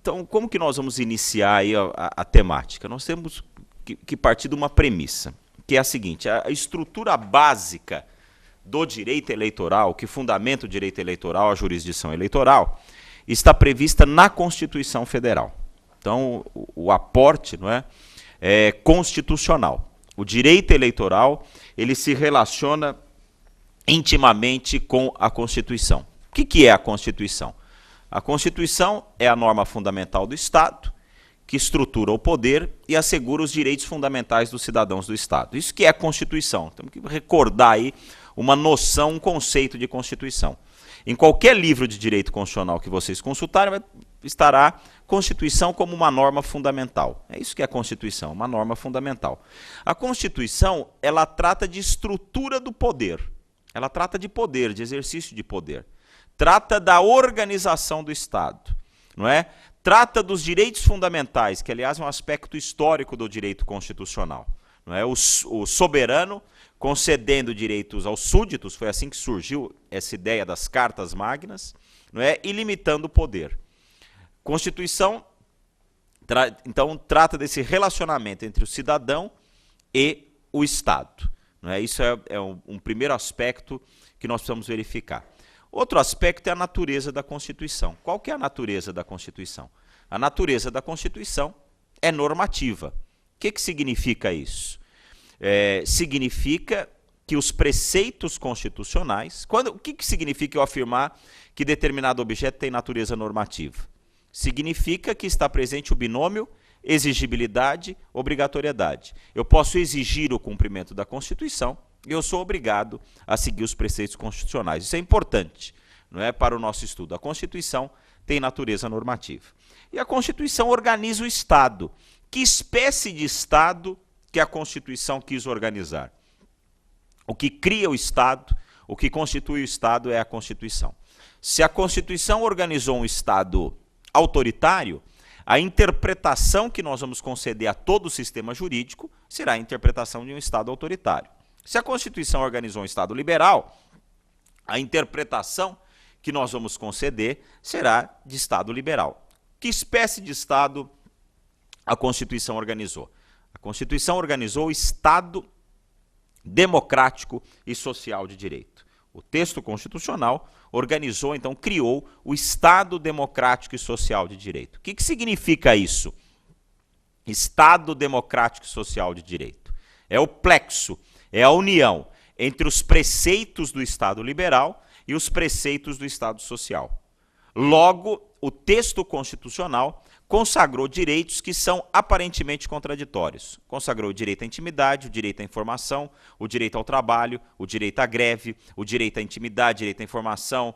Então, como que nós vamos iniciar aí a temática? Nós temos que partir de uma premissa, que é a seguinte: a estrutura básica do direito eleitoral, que fundamenta o direito eleitoral, a jurisdição eleitoral, está prevista na Constituição Federal. Então, o aporte, não é constitucional. O direito eleitoral, ele se relaciona intimamente com a Constituição. O que é a Constituição? A Constituição é a norma fundamental do Estado, que estrutura o poder e assegura os direitos fundamentais dos cidadãos do Estado. Isso que é a Constituição. Temos que recordar aí uma noção, um conceito de Constituição. Em qualquer livro de direito constitucional que vocês consultarem, estará Constituição como uma norma fundamental. É isso que é a Constituição, uma norma fundamental. A Constituição, ela trata de estrutura do poder. Ela trata de poder, de exercício de poder. Trata da organização do Estado, não é? Trata dos direitos fundamentais, que aliás é um aspecto histórico do direito constitucional. Não é? O soberano concedendo direitos aos súditos, foi assim que surgiu essa ideia das cartas magnas, não é? E limitando o poder. Constituição, então, trata desse relacionamento entre o cidadão e o Estado. Não é? Isso é um primeiro aspecto que nós precisamos verificar. Outro aspecto é a natureza da Constituição. Qual que é a natureza da Constituição? A natureza da Constituição é normativa. O que significa isso? Significa que os preceitos constitucionais... O que significa eu afirmar que determinado objeto tem natureza normativa? Significa que está presente o binômio exigibilidade, obrigatoriedade. Eu posso exigir o cumprimento da Constituição e eu sou obrigado a seguir os preceitos constitucionais. Isso é importante, não é, para o nosso estudo. A Constituição tem natureza normativa. E a Constituição organiza o Estado. Que espécie de Estado que a Constituição quis organizar? O que cria o Estado, o que constitui o Estado é a Constituição. Se a Constituição organizou um Estado autoritário, a interpretação que nós vamos conceder a todo o sistema jurídico será a interpretação de um Estado autoritário. Se a Constituição organizou um Estado liberal, a interpretação que nós vamos conceder será de Estado liberal. Que espécie de Estado a Constituição organizou? A Constituição organizou o Estado democrático e social de direito. O texto constitucional organizou, então, criou o Estado democrático e social de direito. O que significa isso? Estado democrático e social de direito. É o plexo, é a união entre os preceitos do Estado liberal e os preceitos do Estado social. Logo, o texto constitucional consagrou direitos que são aparentemente contraditórios. Consagrou o direito à intimidade, o direito à informação, o direito ao trabalho, o direito à greve, o direito à intimidade, direito à informação,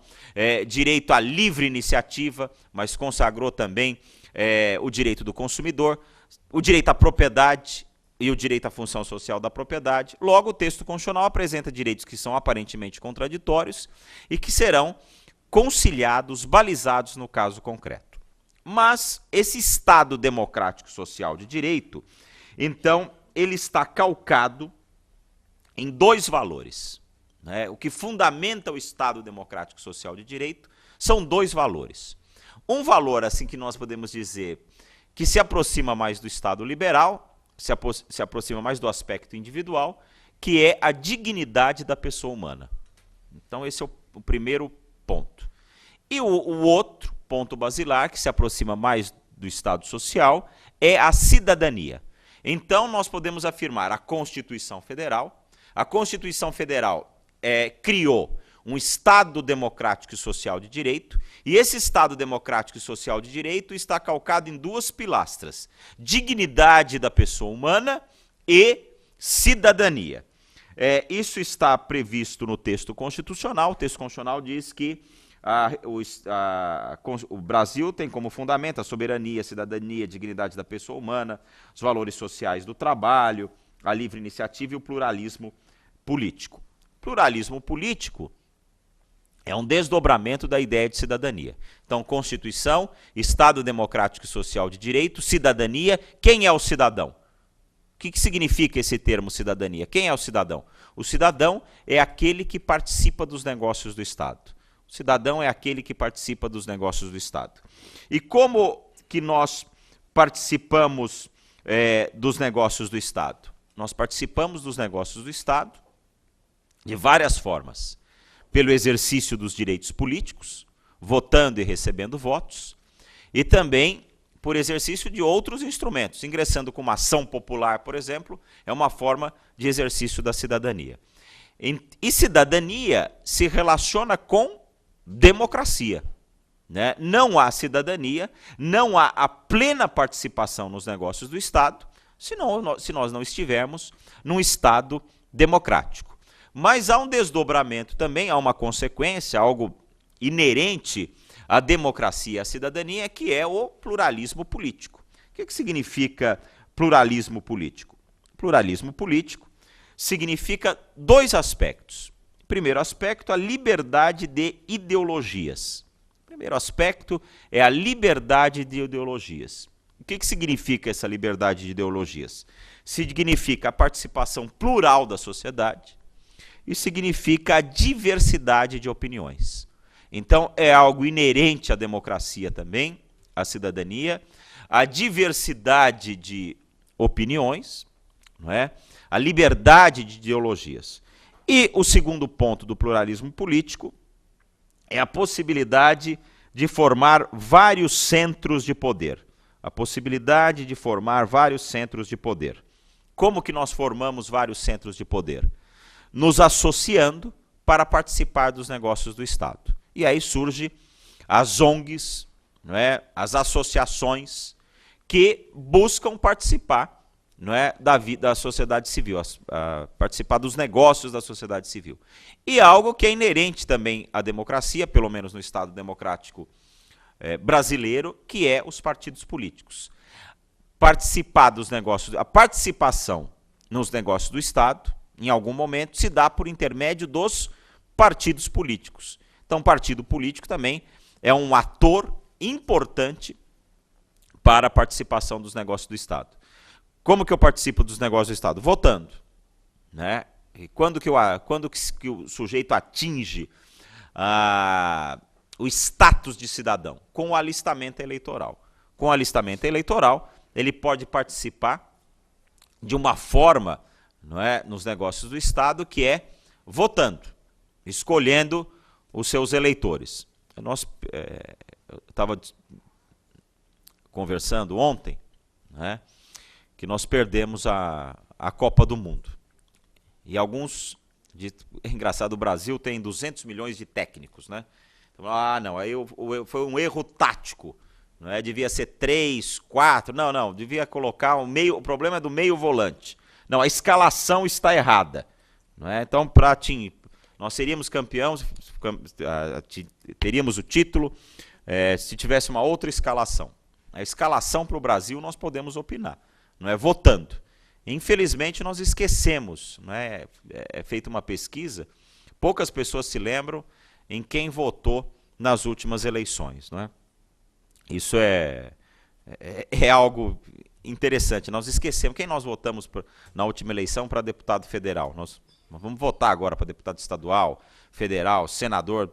direito à livre iniciativa, mas consagrou também o direito do consumidor, o direito à propriedade e o direito à função social da propriedade. Logo, o texto constitucional apresenta direitos que são aparentemente contraditórios e que serão conciliados, balizados no caso concreto. Mas esse Estado democrático social de direito, então, ele está calcado em dois valores. Né? O que fundamenta o Estado democrático social de direito são dois valores. Um valor, assim, que nós podemos dizer que se aproxima mais do Estado liberal, se aproxima mais do aspecto individual, que é a dignidade da pessoa humana. Então, esse é o primeiro ponto. E o outro ponto basilar, que se aproxima mais do Estado social, é a cidadania. Então, nós podemos afirmar a Constituição Federal. A Constituição Federal criou um Estado democrático e social de direito, e esse Estado democrático e social de direito está calcado em duas pilastras: dignidade da pessoa humana e cidadania. Isso está previsto no texto constitucional. O texto constitucional diz que o Brasil tem como fundamento a soberania, a cidadania, a dignidade da pessoa humana, os valores sociais do trabalho, a livre iniciativa e o pluralismo político. Pluralismo político é um desdobramento da ideia de cidadania. Então, Constituição, Estado democrático e social de direito, cidadania. Quem é o cidadão? O que significa esse termo cidadania? Quem é o cidadão? O cidadão é aquele que participa dos negócios do Estado. O cidadão é aquele que participa dos negócios do Estado. E como que nós participamos dos negócios do Estado? Nós participamos dos negócios do Estado de várias formas. Pelo exercício dos direitos políticos, votando e recebendo votos, e também por exercício de outros instrumentos. Ingressando com uma ação popular, por exemplo, é uma forma de exercício da cidadania. E cidadania se relaciona com democracia, né? Não há cidadania, não há a plena participação nos negócios do Estado, se nós não estivermos num Estado democrático. Mas há um desdobramento também, há uma consequência, algo inerente à democracia e à cidadania, que é o pluralismo político. O que significa pluralismo político? Pluralismo político significa dois aspectos. Primeiro aspecto, a liberdade de ideologias. Primeiro aspecto é a liberdade de ideologias. O que significa essa liberdade de ideologias? Significa a participação plural da sociedade e significa a diversidade de opiniões. Então, é algo inerente à democracia também, à cidadania, a diversidade de opiniões, não é? A liberdade de ideologias. E o segundo ponto do pluralismo político é a possibilidade de formar vários centros de poder. A possibilidade de formar vários centros de poder. Como que nós formamos vários centros de poder? Nos associando para participar dos negócios do Estado. E aí surgem as ONGs, não é? As associações que buscam participar, não é, da sociedade civil, participar dos negócios da sociedade civil. E algo que é inerente também à democracia, pelo menos no Estado democrático brasileiro, que é os partidos políticos. Participar dos negócios, a participação nos negócios do Estado, em algum momento, se dá por intermédio dos partidos políticos. Então, partido político também é um ator importante para a participação dos negócios do Estado. Como que eu participo dos negócios do Estado? Votando, né? E quando que o sujeito atinge o status de cidadão? Com o alistamento eleitoral. Com o alistamento eleitoral, ele pode participar de uma forma, não é, nos negócios do Estado, que é votando, escolhendo os seus eleitores. Eu estava conversando ontem, né, que nós perdemos a Copa do Mundo. E alguns, é engraçado, o Brasil tem 200 milhões de técnicos, né? Então, não, aí foi um erro tático, não é? Devia ser 3, 4, não, devia colocar o problema é do meio volante. Não, a escalação está errada, não é? Então, nós seríamos campeões, teríamos o título se tivesse uma outra escalação. A escalação para o Brasil nós podemos opinar, não é? Votando. Infelizmente nós esquecemos, não é? É feita uma pesquisa, poucas pessoas se lembram em quem votou nas últimas eleições, não é? Isso é algo interessante. Nós esquecemos quem nós votamos na última eleição para deputado federal. Nós vamos votar agora para deputado estadual, federal, senador.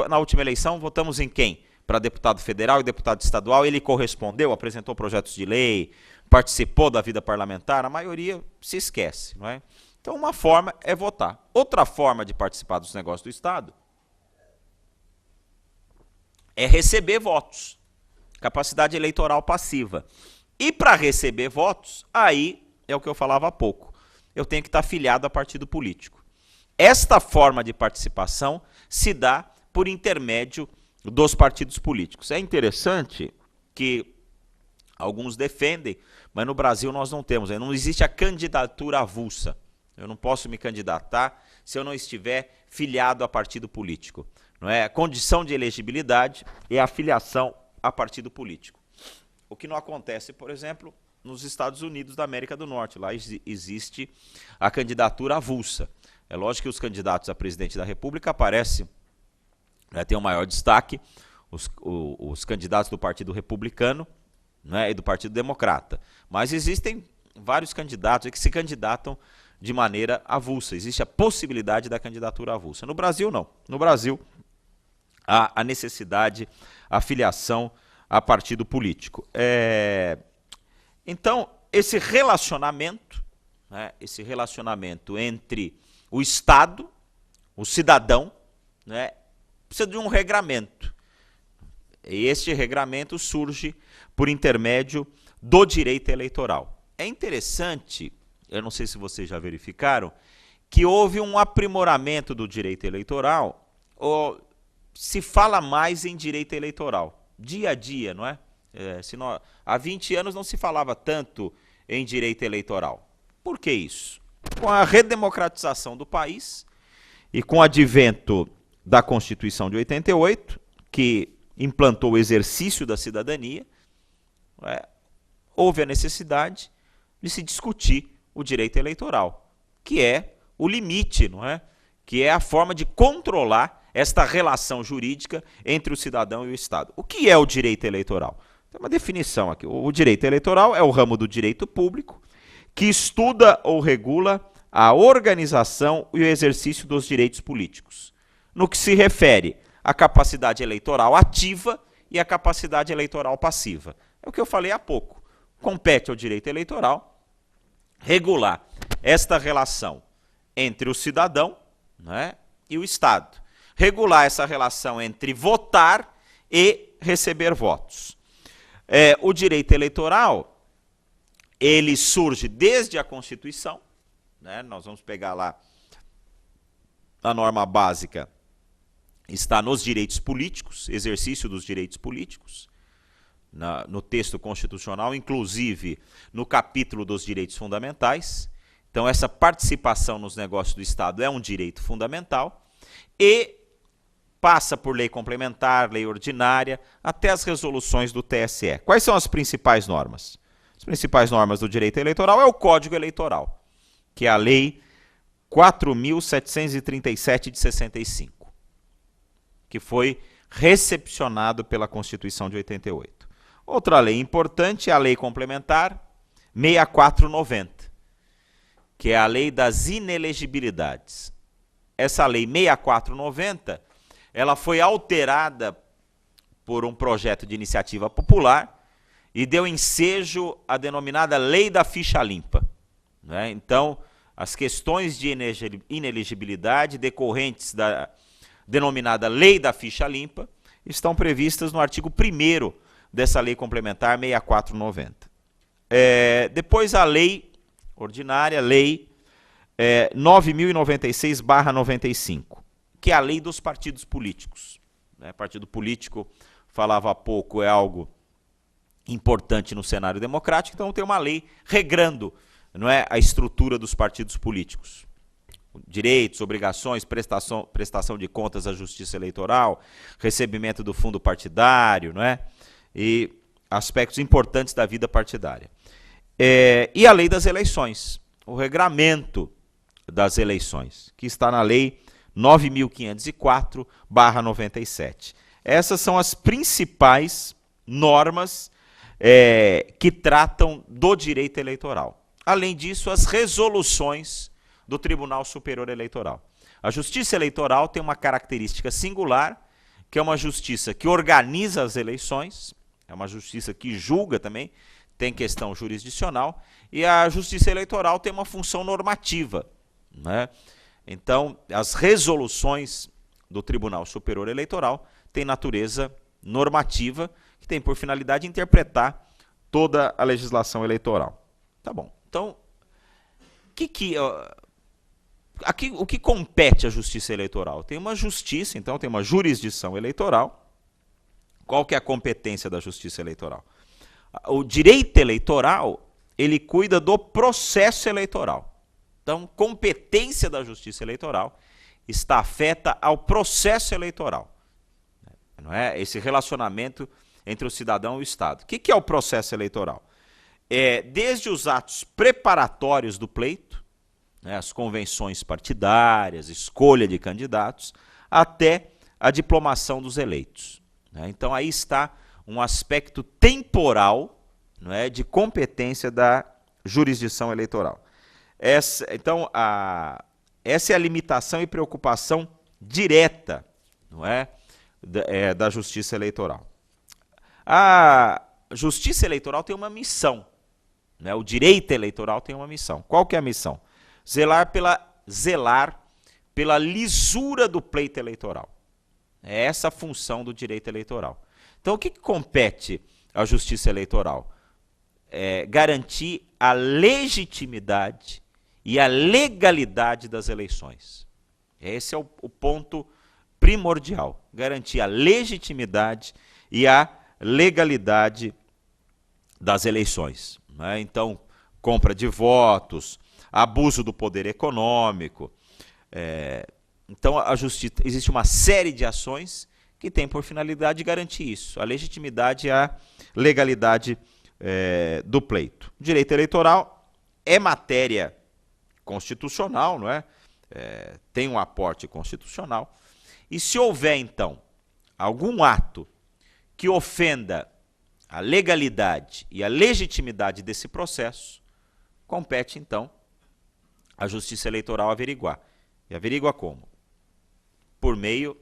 Na última eleição votamos em quem? Para deputado federal e deputado estadual. Ele correspondeu, apresentou projetos de lei, participou da vida parlamentar. A maioria se esquece, não é? Então, uma forma é votar. Outra forma de participar dos negócios do Estado é receber votos. Capacidade eleitoral passiva. E para receber votos, aí é o que eu falava há pouco. Eu tenho que estar afiliado a partido político. Esta forma de participação se dá por intermédio dos partidos políticos. É interessante que alguns defendem, mas no Brasil nós não temos. Não existe a candidatura avulsa. Eu não posso me candidatar se eu não estiver filiado a partido político. Não é? A condição de elegibilidade é a filiação a partido político. O que não acontece, por exemplo, nos Estados Unidos da América do Norte. Lá existe a candidatura avulsa. É lógico que os candidatos a presidente da República aparecem, tem o maior destaque, os candidatos do Partido Republicano, né, e do Partido Democrata. Mas existem vários candidatos que se candidatam de maneira avulsa. Existe a possibilidade da candidatura avulsa. No Brasil, não. No Brasil, há a necessidade, a filiação a partido político. Então, esse relacionamento, né, entre o Estado, o cidadão, né, precisa de um regramento. E este regramento surge por intermédio do direito eleitoral. É interessante, eu não sei se vocês já verificaram, que houve um aprimoramento do direito eleitoral, ou se fala mais em direito eleitoral, dia a dia, não é? Há 20 anos não se falava tanto em direito eleitoral. Por que isso? Com a redemocratização do país e com o advento da Constituição de 88, que implantou o exercício da cidadania, houve a necessidade de se discutir o direito eleitoral, que é o limite, não é? Que é a forma de controlar esta relação jurídica entre o cidadão e o Estado. O que é o direito eleitoral? Tem uma definição aqui. O direito eleitoral é o ramo do direito público que estuda ou regula a organização e o exercício dos direitos políticos, no que se refere à capacidade eleitoral ativa e à capacidade eleitoral passiva. É o que eu falei há pouco. Compete ao direito eleitoral regular esta relação entre o cidadão, né, e o Estado. Regular essa relação entre votar e receber votos. O direito eleitoral, ele surge desde a Constituição, né, nós vamos pegar lá a norma básica, está nos direitos políticos, exercício dos direitos políticos, no texto constitucional, inclusive no capítulo dos direitos fundamentais. Então, essa participação nos negócios do Estado é um direito fundamental e passa por lei complementar, lei ordinária, até as resoluções do TSE. Quais são as principais normas? As principais normas do direito eleitoral é o Código Eleitoral, que é a Lei 4.737 de 65, que foi recepcionado pela Constituição de 88. Outra lei importante é a Lei Complementar 6490, que é a Lei das Inelegibilidades. Essa Lei 6490, ela foi alterada por um projeto de iniciativa popular e deu ensejo à denominada Lei da Ficha Limpa, né? Então, as questões de inelegibilidade decorrentes da denominada Lei da Ficha Limpa estão previstas no artigo 1º dessa Lei Complementar 6490. Depois a Lei Ordinária, Lei 9.096/95, que é a Lei dos Partidos Políticos. Partido político, falava há pouco, é algo importante no cenário democrático, então tem uma lei regrando, não é, a estrutura dos partidos políticos. Direitos, obrigações, prestação de contas à Justiça Eleitoral, recebimento do fundo partidário, não é? E aspectos importantes da vida partidária. E a Lei das Eleições, o regramento das eleições, que está na Lei 9.504/97. Essas são as principais normas que tratam do direito eleitoral. Além disso, as resoluções do Tribunal Superior Eleitoral. A Justiça Eleitoral tem uma característica singular, que é uma justiça que organiza as eleições, é uma justiça que julga também, tem questão jurisdicional, e a Justiça Eleitoral tem uma função normativa, né? Então, as resoluções do Tribunal Superior Eleitoral têm natureza normativa, que tem por finalidade interpretar toda a legislação eleitoral. Tá bom. Então, o que compete à Justiça Eleitoral? Tem uma justiça, então tem uma jurisdição eleitoral. Qual que é a competência da Justiça Eleitoral? O direito eleitoral, ele cuida do processo eleitoral. Então, competência da Justiça Eleitoral está afeta ao processo eleitoral. Não é? Esse relacionamento entre o cidadão e o Estado. O que é o processo eleitoral? Desde os atos preparatórios do pleito, né, as convenções partidárias, escolha de candidatos, até a diplomação dos eleitos. Né? Então, aí está um aspecto temporal, não é, de competência da jurisdição eleitoral. Essa é a limitação e preocupação direta, não é, da Justiça Eleitoral. A justiça eleitoral tem uma missão, né? O direito eleitoral tem uma missão. Qual que é a missão? Zelar pela lisura do pleito eleitoral. É essa a função do direito eleitoral. Então, o que compete à justiça eleitoral? Garantir a legitimidade e a legalidade das eleições. Esse é o ponto primordial. Garantir a legitimidade e a legalidade das eleições, né? Então, compra de votos, abuso do poder econômico. Então, a justiça, existe uma série de ações que tem por finalidade garantir isso, a legitimidade e a legalidade do pleito. O direito eleitoral é matéria constitucional, não é? Tem um aporte constitucional. E se houver, então, algum ato que ofenda a legalidade e a legitimidade desse processo, compete, então, à Justiça Eleitoral averiguar. E averigua como? Por meio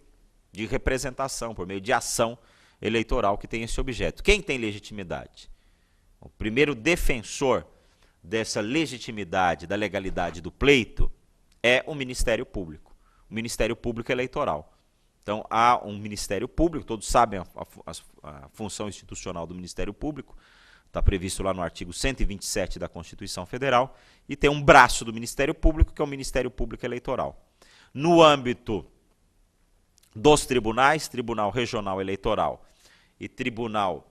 de representação, por meio de ação eleitoral que tem esse objeto. Quem tem legitimidade? O primeiro defensor dessa legitimidade, da legalidade do pleito, é o Ministério Público, o Ministério Público Eleitoral. Então, há um Ministério Público, todos sabem a função institucional do Ministério Público, está previsto lá no artigo 127 da Constituição Federal, e tem um braço do Ministério Público, que é o Ministério Público Eleitoral. No âmbito dos tribunais, Tribunal Regional Eleitoral e Tribunal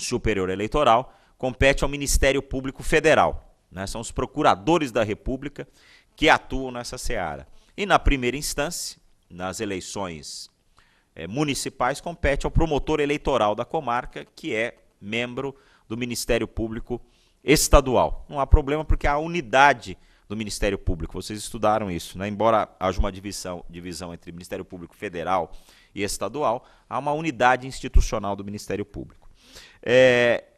Superior Eleitoral, compete ao Ministério Público Federal, né? São os procuradores da República que atuam nessa seara. E na primeira instância, nas eleições municipais, compete ao promotor eleitoral da comarca, que é membro do Ministério Público Estadual. Não há problema porque há unidade do Ministério Público, vocês estudaram isso, né? Embora haja uma divisão entre Ministério Público Federal e Estadual, há uma unidade institucional do Ministério Público.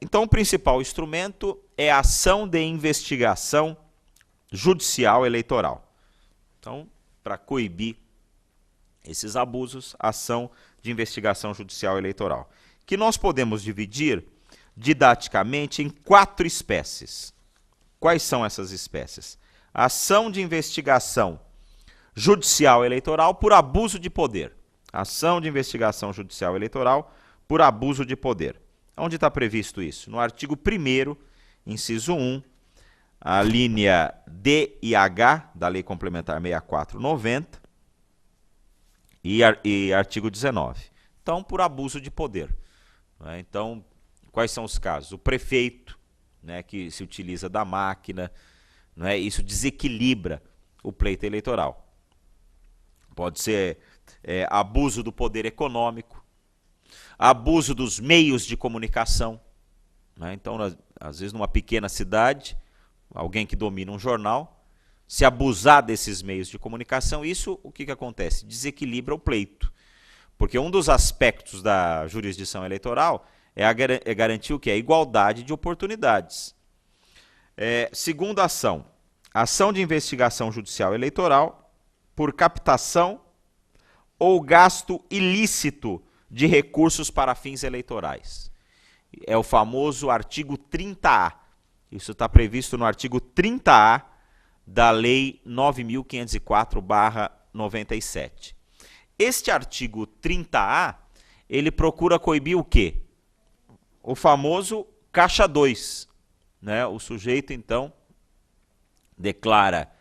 Então, o principal instrumento é a ação de investigação judicial eleitoral. Então, para coibir esses abusos, ação de investigação judicial eleitoral, que nós podemos dividir didaticamente em 4 espécies. Quais são essas espécies? Ação de investigação judicial eleitoral por abuso de poder. Ação de investigação judicial eleitoral por abuso de poder. Onde está previsto isso? No artigo 1º, inciso 1, a linha D e H da Lei Complementar 6490 e artigo 19. Então, por abuso de poder. Né? Então, quais são os casos? O prefeito, né, que se utiliza da máquina, né, isso desequilibra o pleito eleitoral. Pode ser abuso do poder econômico, abuso dos meios de comunicação. Né? Então, às vezes, numa pequena cidade, alguém que domina um jornal, se abusar desses meios de comunicação, isso, o que acontece? Desequilibra o pleito. Porque um dos aspectos da jurisdição eleitoral é garantir o quê? A igualdade de oportunidades. Segunda ação, ação de investigação judicial eleitoral por captação ou gasto ilícito de recursos para fins eleitorais. É o famoso artigo 30A. Isso está previsto no artigo 30A da Lei 9.504/97. Este artigo 30A, ele procura coibir o quê? O famoso caixa 2. Né? O sujeito, então, declara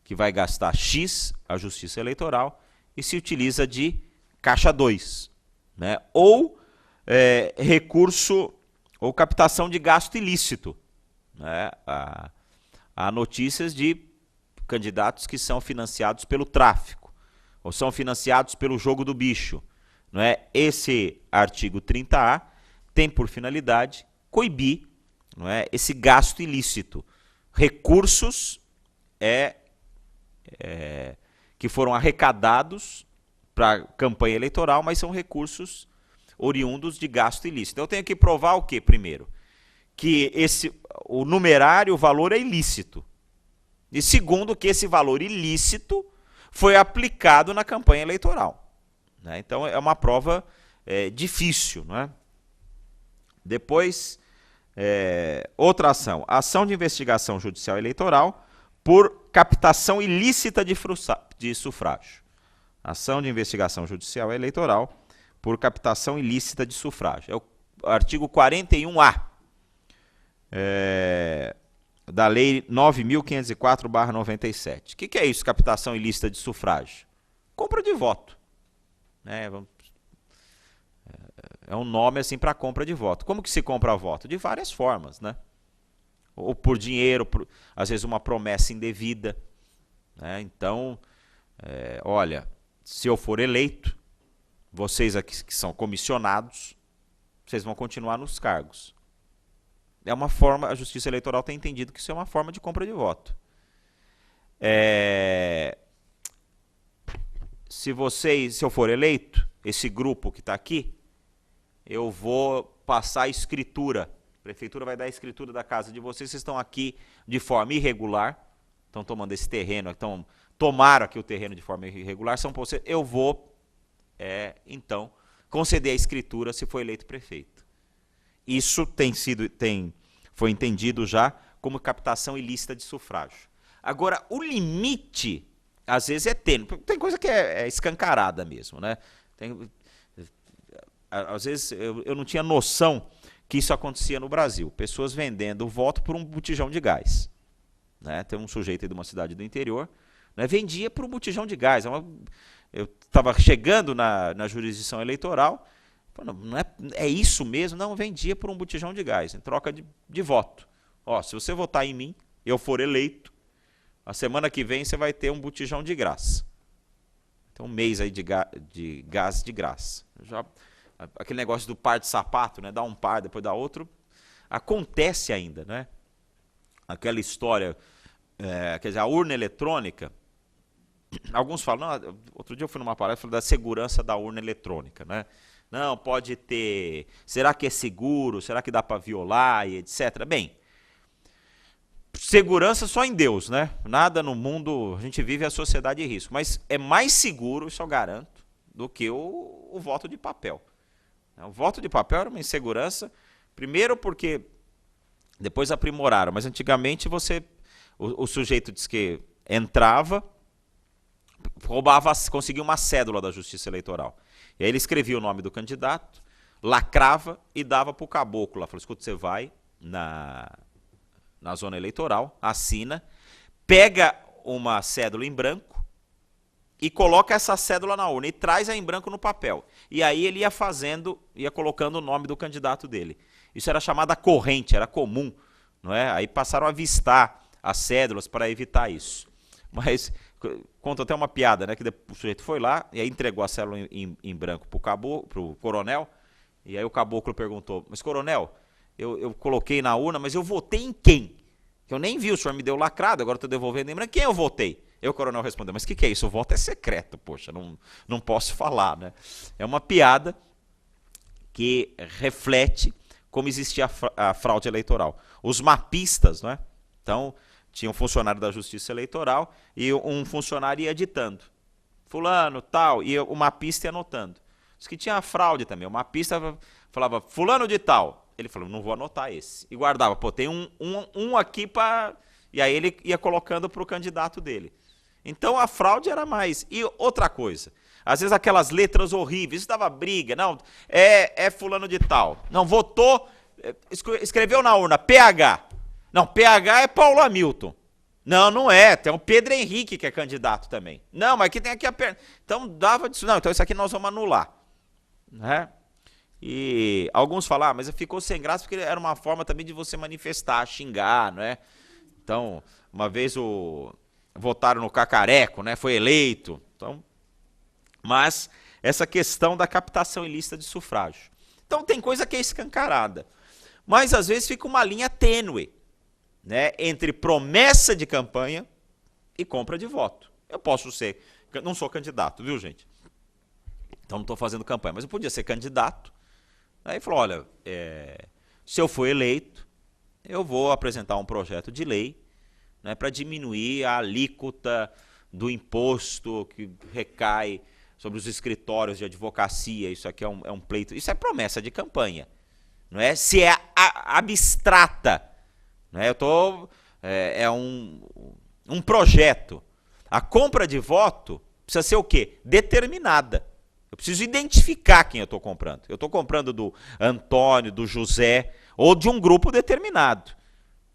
que vai gastar X a Justiça Eleitoral e se utiliza de caixa 2. Né? Ou recurso ou captação de gasto ilícito. Né? Há notícias de candidatos que são financiados pelo tráfico ou são financiados pelo jogo do bicho. Não é? Esse artigo 30A tem por finalidade coibir, não é, esse gasto ilícito. Recursos que foram arrecadados para campanha eleitoral, mas são recursos oriundos de gasto ilícito. Então eu tenho que provar o quê primeiro? Que o numerário, o valor é ilícito. E segundo, que esse valor ilícito foi aplicado na campanha eleitoral. Né? Então é uma prova difícil. Não é? Depois, outra ação. Ação de investigação judicial eleitoral por captação ilícita de sufrágio. Ação de investigação judicial eleitoral por captação ilícita de sufrágio. É o artigo 41A da Lei 9.504/97. O que é isso, captação ilícita de sufrágio? Compra de voto. É um nome assim para compra de voto. Como que se compra voto? De várias formas, né? Ou por dinheiro, às vezes uma promessa indevida. Então, olha, se eu for eleito, vocês aqui que são comissionados, vocês vão continuar nos cargos. É uma forma, a Justiça Eleitoral tem entendido que isso é uma forma de compra de voto. Se eu for eleito, esse grupo que está aqui, eu vou passar a escritura. A prefeitura vai dar a escritura da casa de vocês estão aqui de forma irregular, estão tomando esse terreno, tomaram aqui o terreno de forma irregular, eu vou, então, conceder a escritura se for eleito prefeito. Isso foi entendido já como captação ilícita de sufrágio. Agora, o limite, às vezes, é tênue. Tem coisa que é escancarada mesmo, né? Às vezes, eu não tinha noção que isso acontecia no Brasil. Pessoas vendendo voto por um botijão de gás. Tem um sujeito aí de uma cidade do interior, vendia por um botijão de gás. Eu estava chegando na jurisdição eleitoral, não é isso mesmo? Não, vendia por um botijão de gás, em troca de voto. Se você votar em mim, eu for eleito, a semana que vem você vai ter um botijão de graça. Tem um mês aí de gás de graça. Aquele negócio do par de sapato, dá um par, depois dá outro, acontece ainda, né? Aquela história, quer dizer, a urna eletrônica, alguns falam, não, outro dia eu fui numa palestra da segurança da urna eletrônica, né? Não, pode ter, será que é seguro, será que dá para violar e etc. Bem, segurança só em Deus, né? Nada no mundo, a gente vive a sociedade de risco, mas é mais seguro, isso eu garanto, do que o voto de papel. O voto de papel era uma insegurança, primeiro porque depois aprimoraram, mas antigamente o sujeito diz que entrava, conseguia uma cédula da Justiça Eleitoral. E aí ele escrevia o nome do candidato, lacrava e dava para o caboclo lá. Falou, escuta, você vai na zona eleitoral, assina, pega uma cédula em branco e coloca essa cédula na urna e traz a em branco no papel. E aí ele ia colocando o nome do candidato dele. Isso era chamada corrente, era comum, não é? Aí passaram a avistar as cédulas para evitar isso. Mas conta até uma piada, né? Que o sujeito foi lá e aí entregou a cédula em branco pro coronel. E aí o caboclo perguntou, mas coronel, eu coloquei na urna, mas eu votei em quem? Que eu nem vi, o senhor me deu lacrado, agora estou devolvendo em branco. Quem eu votei? Aí o coronel respondeu, mas o que é isso? O voto é secreto, poxa, não posso falar, né? É uma piada que reflete como existia a fraude eleitoral. Os mapistas, né? Então, tinha um funcionário da Justiça Eleitoral e um funcionário ia editando. Fulano, tal, e o mapista ia anotando. Diz que tinha a fraude também. O mapista falava, fulano de tal. Ele falou, não vou anotar esse. E guardava, pô, tem um aqui para... E aí ele ia colocando para o candidato dele. Então a fraude era mais. E outra coisa, às vezes aquelas letras horríveis, isso dava briga, não, é fulano de tal. Não, votou, escreveu na urna, PH. Não, PH é Paulo Hamilton. Não é, tem o Pedro Henrique que é candidato também. Não, mas aqui tem aqui a perna. Então dava disso, não, então isso aqui nós vamos anular. Né? E alguns falaram, mas ficou sem graça porque era uma forma também de você manifestar, xingar, não é? Então, uma vez votaram no Cacareco, né? Foi eleito. Então, mas essa questão da captação ilícita de sufrágio. Então tem coisa que é escancarada. Mas às vezes fica uma linha tênue, né, entre promessa de campanha e compra de voto. Eu posso ser, não sou candidato, viu, gente? Então não estou fazendo campanha, mas eu podia ser candidato. Aí falou, olha, se eu for eleito, eu vou apresentar um projeto de lei, né, para diminuir a alíquota do imposto que recai sobre os escritórios de advocacia. Isso aqui é um pleito, isso é promessa de campanha. não é? Se é abstrata, não é? É um projeto. A compra de voto precisa ser o quê? Determinada. Eu preciso identificar quem eu estou comprando. Eu estou comprando do Antônio, do José, ou de um grupo determinado.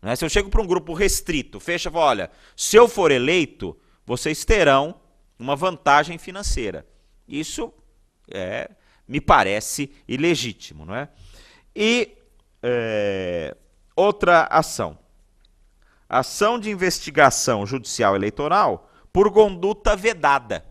Não é? Se eu chego para um grupo restrito, fecha e fala, olha, se eu for eleito, vocês terão uma vantagem financeira. Isso me parece ilegítimo, não é? E outra ação. Ação de investigação judicial eleitoral por conduta vedada.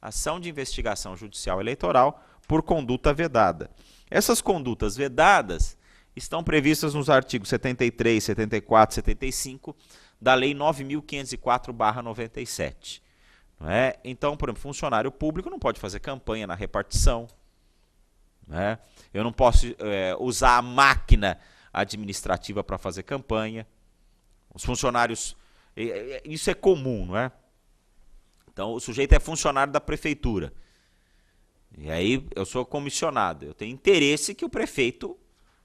Ação de investigação judicial eleitoral por conduta vedada. Essas condutas vedadas estão previstas nos artigos 73, 74, 75 da Lei 9.504/97. Não é? Então, por exemplo, funcionário público não pode fazer campanha na repartição. Não é? Eu não posso usar a máquina administrativa para fazer campanha. Os funcionários, isso é comum, não é? Então, o sujeito é funcionário da prefeitura. E aí, eu sou comissionado. Eu tenho interesse que o prefeito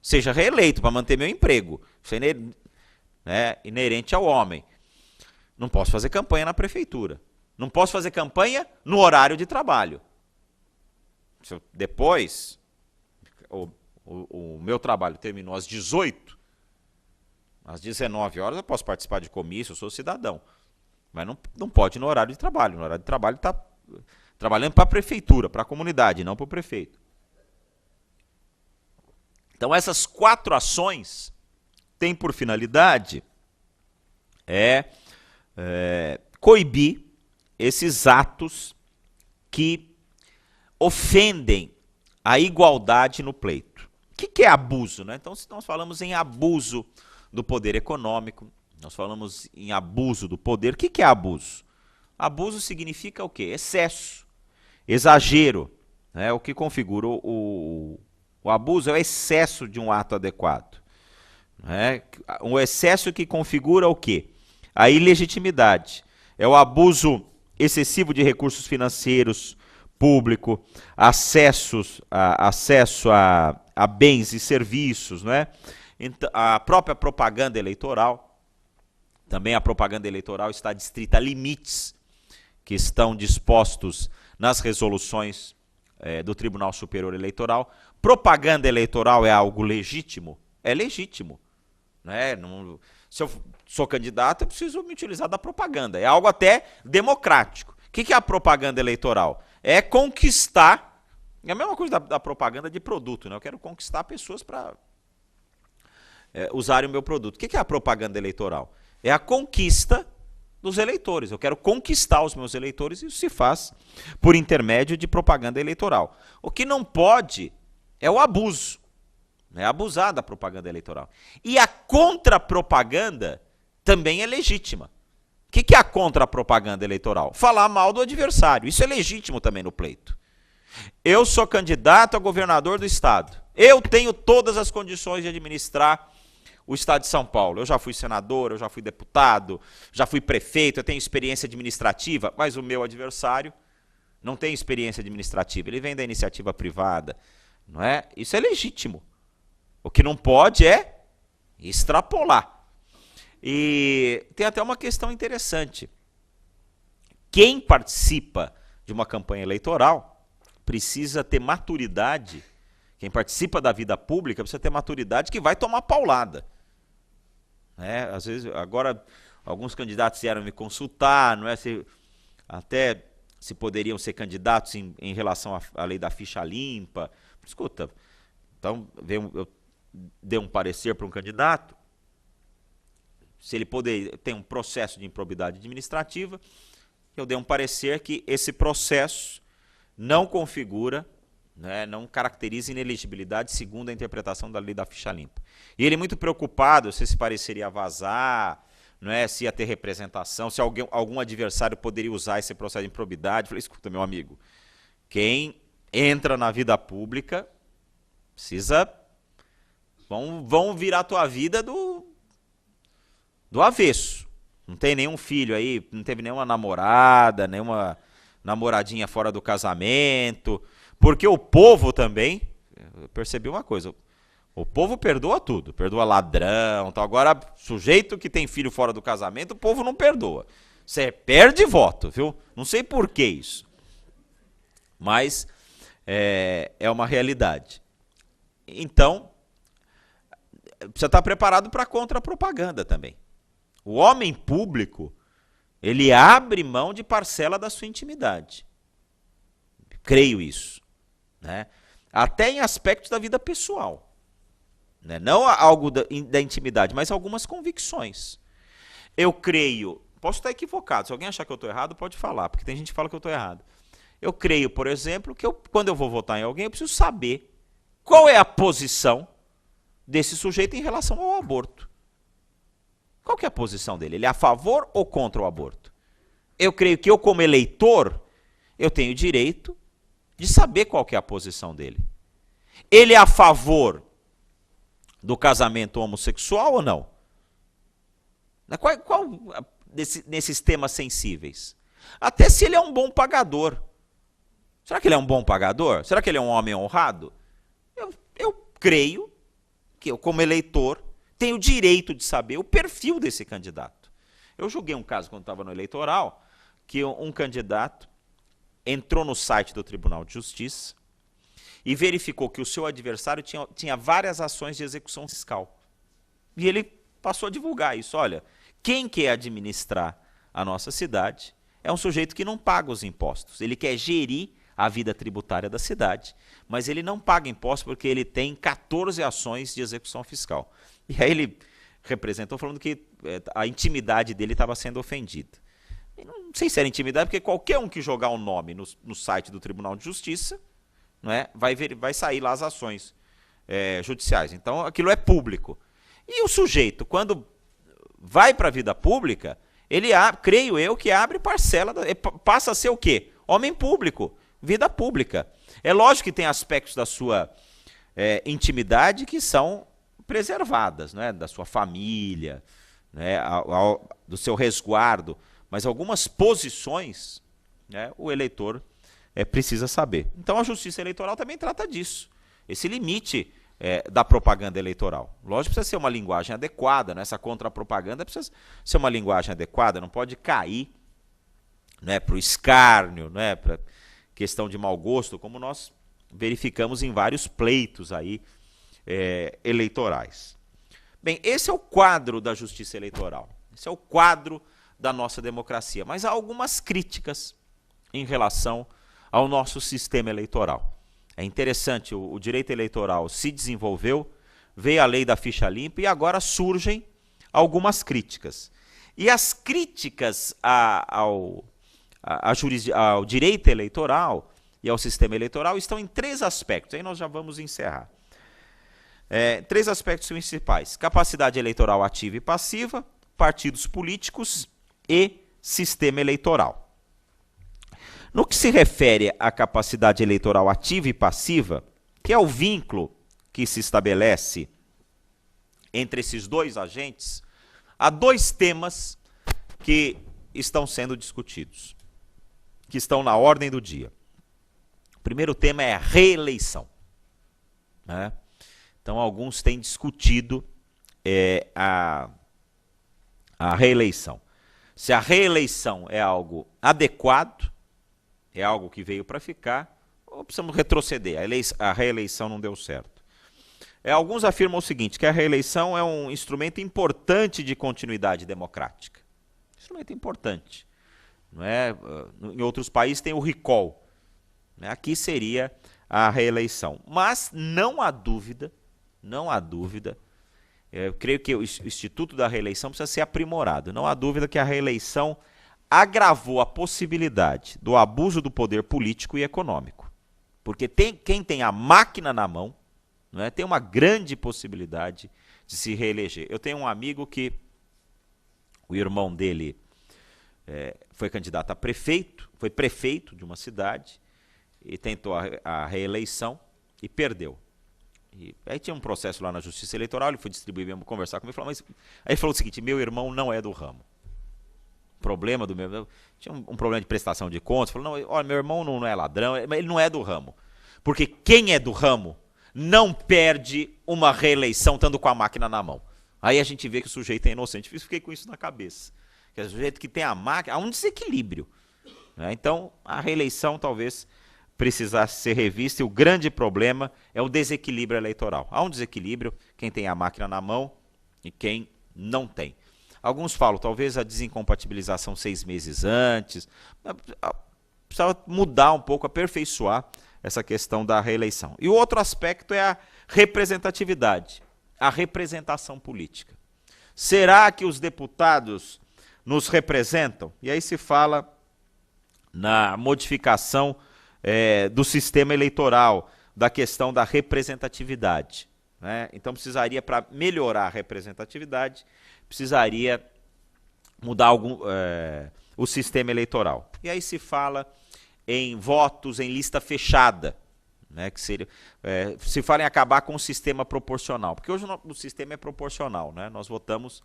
seja reeleito para manter meu emprego. Isso é inerente ao homem. Não posso fazer campanha na prefeitura. Não posso fazer campanha no horário de trabalho. Depois, o meu trabalho terminou às 18, às 19 horas eu posso participar de comício, eu sou cidadão. Mas não pode no horário de trabalho. No horário de trabalho está trabalhando para a prefeitura, para a comunidade, não para o prefeito. Então, essas 4 ações têm por finalidade coibir esses atos que ofendem a igualdade no pleito. O que é abuso, né? Então, se nós falamos em abuso do poder econômico, nós falamos em abuso do poder, o que é abuso? Abuso significa o quê? Excesso, exagero. Né? O que configura o abuso é o excesso de um ato adequado. Né? Um excesso que configura o quê? A ilegitimidade. É o abuso excessivo de recursos financeiros, público, acesso a bens e serviços, não é? Então, a própria propaganda eleitoral, também a propaganda eleitoral está adstrita a limites que estão dispostos nas resoluções do Tribunal Superior Eleitoral. Propaganda eleitoral é algo legítimo? É legítimo. Né? Se eu sou candidato, eu preciso me utilizar da propaganda. É algo até democrático. O que é a propaganda eleitoral? É conquistar, é a mesma coisa da propaganda de produto, né? Eu quero conquistar pessoas para usarem o meu produto. O que é a propaganda eleitoral? É a conquista dos eleitores. Eu quero conquistar os meus eleitores e isso se faz por intermédio de propaganda eleitoral. O que não pode é o abuso, né? Abusar da propaganda eleitoral. E a contrapropaganda também é legítima. O que é a contrapropaganda eleitoral? Falar mal do adversário. Isso é legítimo também no pleito. Eu sou candidato a governador do estado. Eu tenho todas as condições de administrar o estado de São Paulo. Eu já fui senador, eu já fui deputado, já fui prefeito, eu tenho experiência administrativa, mas o meu adversário não tem experiência administrativa. Ele vem da iniciativa privada. Não é? Isso é legítimo. O que não pode é extrapolar. E tem até uma questão interessante. Quem participa de uma campanha eleitoral precisa ter maturidade. Quem participa da vida pública precisa ter maturidade que vai tomar paulada. Às vezes, agora, alguns candidatos vieram me consultar, não é? Até se poderiam ser candidatos em relação à lei da ficha limpa. Escuta, então eu dei um parecer para um candidato. Se ele tem um processo de improbidade administrativa, eu dei um parecer que esse processo não configura, né, não caracteriza inelegibilidade segundo a interpretação da lei da ficha limpa. E ele muito preocupado se esse parecer ia vazar, não é, se ia ter representação, se algum adversário poderia usar esse processo de improbidade. Eu falei, escuta, meu amigo, quem entra na vida pública precisa... Vão virar a tua vida do avesso. Não tem nenhum filho aí, não teve nenhuma namorada, nenhuma namoradinha fora do casamento. Porque o povo também, eu percebi uma coisa, O povo perdoa tudo, perdoa ladrão, tal. Agora, sujeito que tem filho fora do casamento, o povo não perdoa. Você perde voto, viu? Não sei por que isso. Mas é uma realidade. Então, precisa estar preparado para a contra-propaganda também. O homem público, ele abre mão de parcela da sua intimidade. Creio isso. Né? Até em aspectos da vida pessoal. Né? Não algo da intimidade, mas algumas convicções. Eu creio, posso estar equivocado, se alguém achar que eu estou errado, pode falar, porque tem gente que fala que eu estou errado. Eu creio, por exemplo, que quando eu vou votar em alguém, eu preciso saber qual é a posição desse sujeito em relação ao aborto. Qual que é a posição dele? Ele é a favor ou contra o aborto? Eu creio que eu, como eleitor, eu tenho direito de saber qual que é a posição dele. Ele é a favor do casamento homossexual ou não? Qual nesses temas sensíveis? Até se ele é um bom pagador. Será que ele é um bom pagador? Será que ele é um homem honrado? Eu creio que eu, como eleitor, tenho o direito de saber o perfil desse candidato. Eu julguei um caso quando estava no eleitoral, que um candidato entrou no site do Tribunal de Justiça e verificou que o seu adversário tinha várias ações de execução fiscal. E ele passou a divulgar isso. Olha, quem quer administrar a nossa cidade é um sujeito que não paga os impostos. Ele quer gerir a vida tributária da cidade, mas ele não paga impostos porque ele tem 14 ações de execução fiscal. E aí ele representou falando que a intimidade dele estava sendo ofendida. E não sei se era intimidade, porque qualquer um que jogar o nome no site do Tribunal de Justiça, não é, vai sair lá as ações judiciais. Então aquilo é público. E o sujeito, quando vai para a vida pública, ele, creio eu, que abre parcela, passa a ser o quê? Homem público, vida pública. É lógico que tem aspectos da sua intimidade que são preservadas, né? Da sua família, né? Do seu resguardo, mas algumas posições, né, o eleitor precisa saber. Então a Justiça Eleitoral também trata disso, esse limite da propaganda eleitoral. Lógico que precisa ser uma linguagem adequada, né? Essa contra-propaganda precisa ser uma linguagem adequada, não pode cair, né, para o escárnio, né, para questão de mau gosto, como nós verificamos em vários pleitos aí, eleitorais. Bem, esse é o quadro da Justiça Eleitoral, esse é o quadro da nossa democracia, mas há algumas críticas em relação ao nosso sistema eleitoral. É interessante, o direito eleitoral se desenvolveu, veio a lei da ficha limpa e agora surgem algumas críticas. E as críticas ao direito eleitoral e ao sistema eleitoral estão em 3 aspectos, aí nós já vamos encerrar. 3 aspectos principais: capacidade eleitoral ativa e passiva, partidos políticos e sistema eleitoral. No que se refere à capacidade eleitoral ativa e passiva, que é o vínculo que se estabelece entre esses 2 agentes, há 2 temas que estão sendo discutidos, que estão na ordem do dia. O primeiro tema é a reeleição, né? Então, alguns têm discutido a reeleição. Se a reeleição é algo adequado, é algo que veio para ficar, ou precisamos retroceder, a reeleição não deu certo. Alguns afirmam o seguinte, que a reeleição é um instrumento importante de continuidade democrática. Instrumento importante. Não é? Em outros países tem o recall. Né? Aqui seria a reeleição. Mas não há dúvida, eu creio que o Instituto da Reeleição precisa ser aprimorado. Não há dúvida que a reeleição agravou a possibilidade do abuso do poder político e econômico. Porque quem tem a máquina na mão, não é, tem uma grande possibilidade de se reeleger. Eu tenho um amigo que o irmão dele foi candidato a prefeito, foi prefeito de uma cidade e tentou a reeleição e perdeu. E aí tinha um processo lá na Justiça Eleitoral, ele foi distribuir mesmo, conversar comigo, aí ele falou o seguinte: meu irmão não é do ramo. Problema do meu... Tinha um problema de prestação de contas, falou, não, olha, meu irmão não é ladrão, mas ele não é do ramo. Porque quem é do ramo não perde uma reeleição estando com a máquina na mão. Aí a gente vê que o sujeito é inocente. Eu fiquei com isso na cabeça. Que é o sujeito que tem a máquina, há um desequilíbrio. Né? Então, a reeleição talvez precisasse ser revista, e o grande problema é o desequilíbrio eleitoral. Há um desequilíbrio, quem tem a máquina na mão e quem não tem. Alguns falam, talvez a desincompatibilização 6 meses antes, precisava mudar um pouco, aperfeiçoar essa questão da reeleição. E o outro aspecto é a representatividade, a representação política. Será que os deputados nos representam? E aí se fala na modificação do sistema eleitoral, da questão da representatividade. Né? Então precisaria, para melhorar a representatividade, precisaria mudar o sistema eleitoral. E aí se fala em votos em lista fechada, né, que seria, se fala em acabar com o sistema proporcional, porque hoje o sistema é proporcional, né? Nós votamos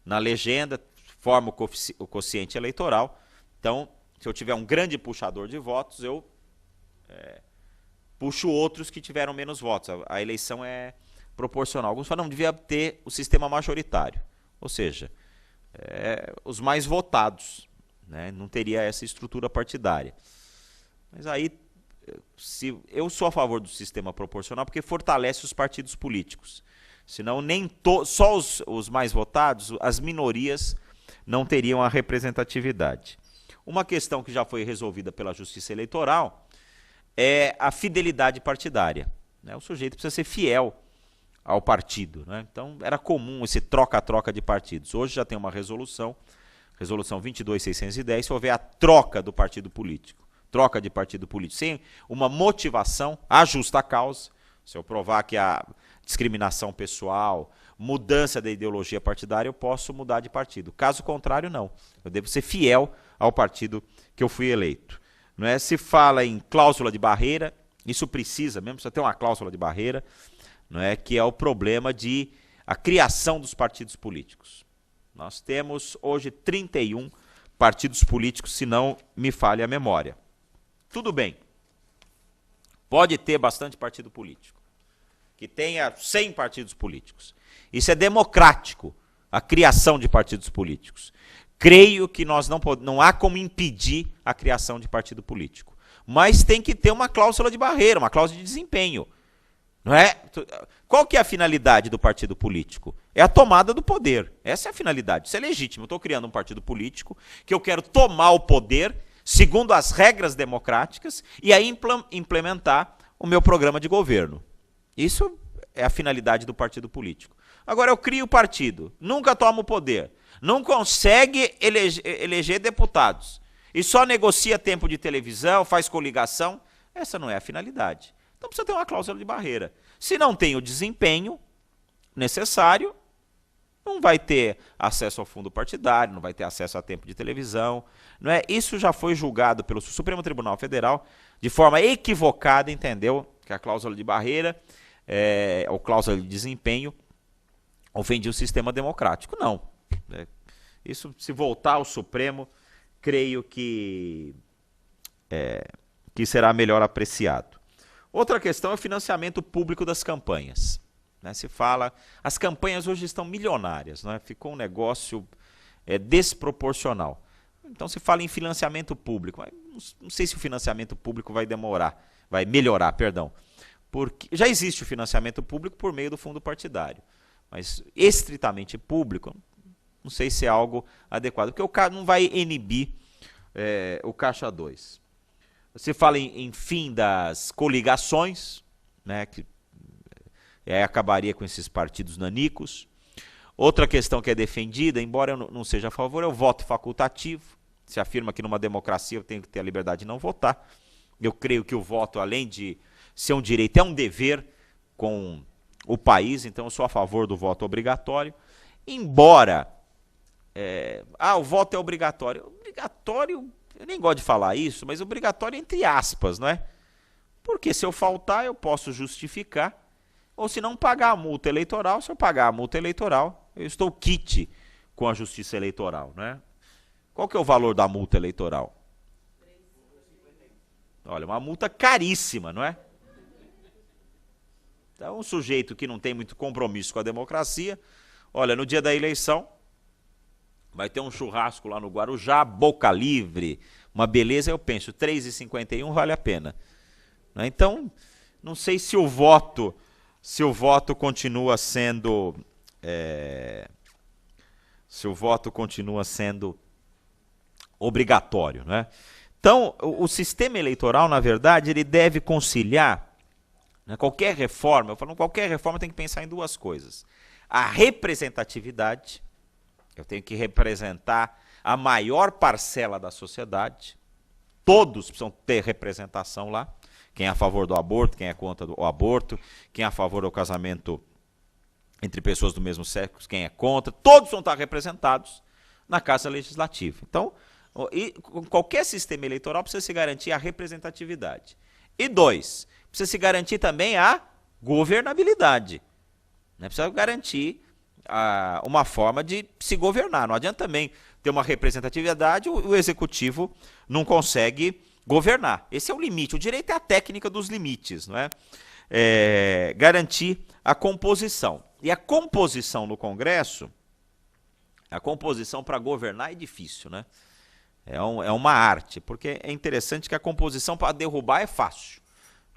na legenda, forma o quociente eleitoral, então se eu tiver um grande puxador de votos, eu puxo outros que tiveram menos votos, a eleição é proporcional. Alguns falam, não, devia ter o sistema majoritário, ou seja, os mais votados, né? Não teria essa estrutura partidária. Mas aí, eu sou a favor do sistema proporcional porque fortalece os partidos políticos. Senão, só os mais votados, as minorias, não teriam a representatividade. Uma questão que já foi resolvida pela Justiça Eleitoral é a fidelidade partidária. Né? O sujeito precisa ser fiel ao partido. Né? Então, era comum esse troca-troca de partidos. Hoje já tem uma resolução 22.610, se houver a troca do partido político. Troca de partido político, sem uma motivação, a justa causa, se eu provar que há discriminação pessoal, mudança da ideologia partidária, eu posso mudar de partido. Caso contrário, não. Eu devo ser fiel ao partido que eu fui eleito. Não é? Se fala em cláusula de barreira, isso precisa ter uma cláusula de barreira, não é? Que é o problema de a criação dos partidos políticos. Nós temos hoje 31 partidos políticos, se não me falha a memória. Tudo bem, pode ter bastante partido político, que tenha 100 partidos políticos. Isso é democrático, a criação de partidos políticos. Creio que não há como impedir a criação de partido político. Mas tem que ter uma cláusula de barreira, uma cláusula de desempenho. Não é? Qual que é a finalidade do partido político? É a tomada do poder. Essa é a finalidade. Isso é legítimo. Eu estou criando um partido político que eu quero tomar o poder segundo as regras democráticas, e aí implementar o meu programa de governo. Isso é a finalidade do partido político. Agora eu crio o partido, nunca toma o poder, não consegue eleger deputados, e só negocia tempo de televisão, faz coligação, essa não é a finalidade. Então precisa ter uma cláusula de barreira. Se não tem o desempenho necessário, não vai ter acesso ao fundo partidário, não vai ter acesso a tempo de televisão. Não é? Isso já foi julgado pelo Supremo Tribunal Federal de forma equivocada, entendeu? Que a cláusula de barreira, ou cláusula de desempenho, ofendia o sistema democrático. Não. Isso, se voltar ao Supremo, creio que será melhor apreciado. Outra questão é o financiamento público das campanhas. Né? Se fala, as campanhas hoje estão milionárias, né? Ficou um negócio desproporcional. Então se fala em financiamento público. Não sei se o financiamento público vai melhorar, porque já existe o financiamento público por meio do fundo partidário, mas estritamente público, não sei se é algo adequado, porque o cara não vai inibir o Caixa 2. Se fala em fim das coligações, né, que acabaria com esses partidos nanicos. Outra questão que é defendida, embora eu não seja a favor, é o voto facultativo. Se afirma que numa democracia eu tenho que ter a liberdade de não votar. Eu creio que o voto, além de ser um direito, é um dever com o país, então eu sou a favor do voto obrigatório. Embora, o voto é obrigatório. Obrigatório, eu nem gosto de falar isso, mas obrigatório entre aspas, não é? Porque se eu faltar, eu posso justificar, ou se não pagar a multa eleitoral, se eu pagar a multa eleitoral, eu estou quite com a justiça eleitoral, né? Qual que é o valor da multa eleitoral? Olha, uma multa caríssima, não é? Então, um sujeito que não tem muito compromisso com a democracia, olha, no dia da eleição, vai ter um churrasco lá no Guarujá, boca livre, uma beleza, eu penso, R$ 3,51 vale a pena. Então, não sei se o voto continua sendo... se o voto continua sendo obrigatório, né? Então, o sistema eleitoral, na verdade, ele deve conciliar, né, qualquer reforma, eu falo, qualquer reforma tem que pensar em duas coisas. A representatividade, eu tenho que representar a maior parcela da sociedade, todos precisam ter representação lá, quem é a favor do aborto, quem é contra o aborto, quem é a favor do casamento entre pessoas do mesmo sexo, quem é contra, todos vão estar representados na Casa Legislativa. Então, qualquer sistema eleitoral precisa se garantir a representatividade. E dois, precisa se garantir também a governabilidade. Né? Precisa garantir uma forma de se governar. Não adianta também ter uma representatividade, o executivo não consegue governar. Esse é o limite. O direito é a técnica dos limites, não é? Garantir a composição. E a composição no Congresso, a composição para governar é difícil, né? É uma arte, porque é interessante que a composição para derrubar é fácil,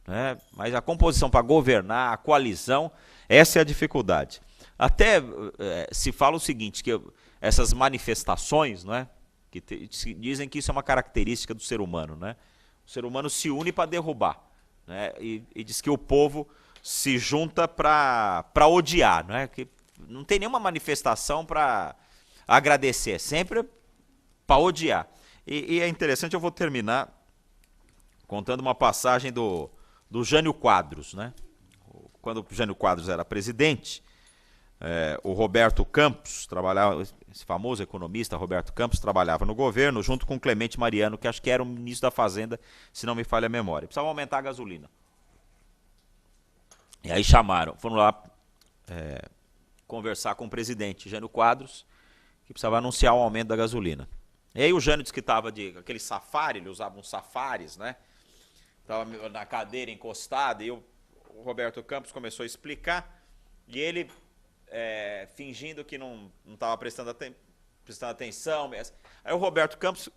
né? Mas a composição para governar, a coalizão, essa é a dificuldade. Até se fala o seguinte, que essas manifestações, não é? Dizem que isso é uma característica do ser humano, né? O ser humano se une para derrubar, né? E diz que o povo se junta para odiar, não é? Que não tem nenhuma manifestação para agradecer, sempre para odiar. E é interessante, eu vou terminar contando uma passagem do Jânio Quadros, né? Quando o Jânio Quadros era presidente, o Roberto Campos trabalhava, esse famoso economista Roberto Campos trabalhava no governo junto com Clemente Mariano, que acho que era o ministro da Fazenda, se não me falha a memória. Precisava aumentar a gasolina. E aí foram lá conversar com o presidente Jânio Quadros, que precisava anunciar o aumento da gasolina. E aí o Jânio disse que estava de aquele safari, ele usava uns safaris, né? Estava na cadeira encostado, e o Roberto Campos começou a explicar, e ele, fingindo que não estava prestando atenção. Aí o Roberto Campos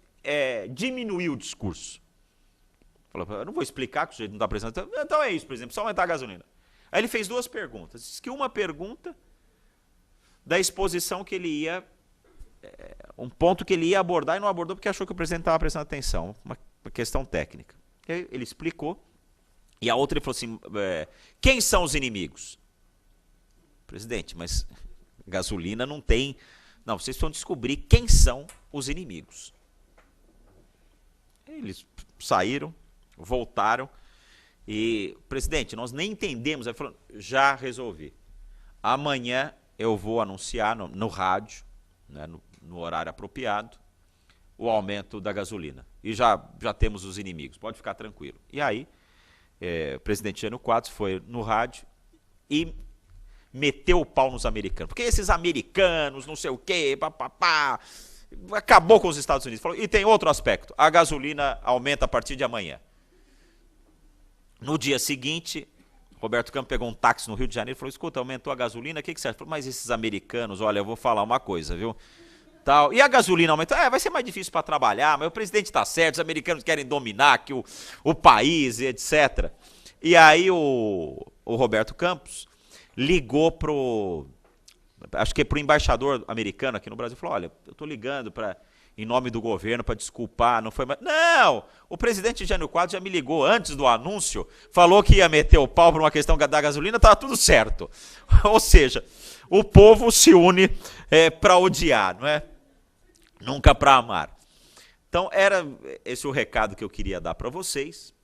diminuiu o discurso. Falou, eu não vou explicar que o sujeito não está prestando atenção. Então é isso, por exemplo, só aumentar a gasolina. Aí ele fez duas perguntas. Diz que uma pergunta da exposição que ele ia... um ponto que ele ia abordar e não abordou porque achou que o presidente estava prestando atenção. Uma questão técnica. Aí ele explicou. E a outra ele falou assim, quem são os inimigos? Presidente, mas gasolina não tem... Não, vocês precisam descobrir quem são os inimigos. Eles saíram, voltaram e... Presidente, nós nem entendemos. Aí falou, já resolvi. Amanhã eu vou anunciar no rádio, né, no horário apropriado, o aumento da gasolina. E já temos os inimigos, pode ficar tranquilo. E aí, o presidente Jânio Quadros foi no rádio e meteu o pau nos americanos. Porque esses americanos, não sei o quê, papapá, acabou com os Estados Unidos. Falou, e tem outro aspecto, a gasolina aumenta a partir de amanhã. No dia seguinte, Roberto Campos pegou um táxi no Rio de Janeiro e falou, escuta, aumentou a gasolina, o que você acha? Falou, mas esses americanos, olha, eu vou falar uma coisa, viu? Tal. E a gasolina aumentou? Vai ser mais difícil para trabalhar, mas o presidente está certo, os americanos querem dominar aqui o país, etc. E aí o Roberto Campos ligou acho que pro embaixador americano aqui no Brasil, falou, olha, eu estou ligando em nome do governo para desculpar, não foi mais... Não! O presidente Jânio Quadros já me ligou antes do anúncio, falou que ia meter o pau por uma questão da gasolina, estava tudo certo. Ou seja, o povo se une para odiar, não é? Nunca para amar. Então, era esse o recado que eu queria dar para vocês,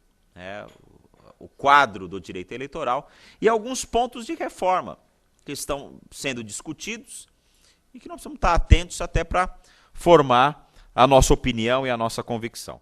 o quadro do direito eleitoral e alguns pontos de reforma que estão sendo discutidos e que nós precisamos estar atentos até para formar a nossa opinião e a nossa convicção.